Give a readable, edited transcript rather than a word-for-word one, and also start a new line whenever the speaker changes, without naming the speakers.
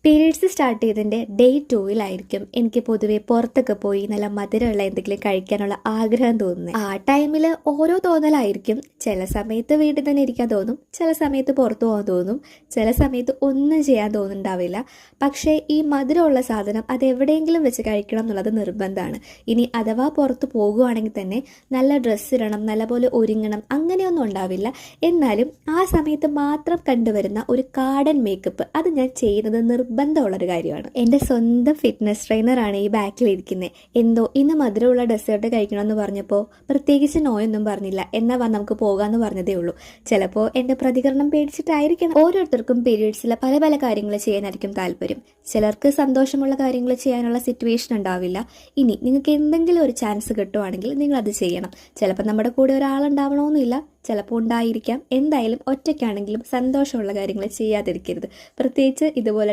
Periods start ചെയ്തതിൻ്റെ day 2-ലായിരിക്കും എനിക്ക് പൊതുവെ പുറത്തൊക്കെ പോയി നല്ല മധുരമുള്ള എന്തെങ്കിലും കഴിക്കാനുള്ള ആഗ്രഹം തോന്നുന്നത്. ആ ടൈമിൽ ഓരോ തോന്നലായിരിക്കും. ചില സമയത്ത് വീട്ടിൽ തന്നെ ഇരിക്കാൻ തോന്നും, ചില സമയത്ത് പുറത്തു പോകാൻ തോന്നും, ചില സമയത്ത് ഒന്നും ചെയ്യാൻ തോന്നുന്നുണ്ടാവില്ല. പക്ഷേ ഈ മധുരമുള്ള സാധനം അത് എവിടെയെങ്കിലും വെച്ച് കഴിക്കണം എന്നുള്ളത് നിർബന്ധമാണ്. ഇനി അഥവാ പുറത്ത് പോകുകയാണെങ്കിൽ തന്നെ നല്ല ഡ്രസ്സ് ഇടണം, നല്ലപോലെ ഒരുങ്ങണം, അങ്ങനെയൊന്നും ഉണ്ടാവില്ല. എന്നാലും ആ സമയത്ത് മാത്രം കണ്ടുവരുന്ന ഒരു കാർഡൻ മേക്കപ്പ് അത് ഞാൻ ചെയ്യുന്നത് നിർബന്ധമുള്ളൊരു കാര്യമാണ്. എൻ്റെ സ്വന്തം ഫിറ്റ്നസ് ട്രെയിനറാണ് ഈ ബാക്കിലിരിക്കുന്നത്. എന്തോ ഇന്ന് മധുരമുള്ള ഡെസേർട്ട് കഴിക്കണമെന്ന് പറഞ്ഞപ്പോൾ പ്രത്യേകിച്ച് നോയൊന്നും പറഞ്ഞില്ല. എന്നാൽ നമുക്ക് പോകാമെന്ന് പറഞ്ഞതേ ഉള്ളൂ. ചിലപ്പോൾ എൻ്റെ പ്രതികരണം പേടിച്ചിട്ടായിരിക്കണം. ഓരോരുത്തർക്കും പീരീഡ്സിൽ പല പല കാര്യങ്ങൾ ചെയ്യാനായിരിക്കും താല്പര്യം. ചിലർക്ക് സന്തോഷമുള്ള കാര്യങ്ങൾ ചെയ്യാനുള്ള സിറ്റുവേഷൻ ഉണ്ടാവില്ല. ഇനി നിങ്ങൾക്ക് എന്തെങ്കിലും ഒരു ചാൻസ് കിട്ടുവാണെങ്കിൽ നിങ്ങൾ അത് ചെയ്യണം. ചിലപ്പോൾ നമ്മുടെ കൂടെ ഒരാളുണ്ടാവണമെന്നില്ല, ചിലപ്പോൾ ഉണ്ടായിരിക്കാം. എന്തായാലും ഒറ്റയ്ക്കാണെങ്കിലും സന്തോഷമുള്ള കാര്യങ്ങൾ ചെയ്യാതിരിക്കരുത്. പ്രത്യേകിച്ച് ഇതുപോലെ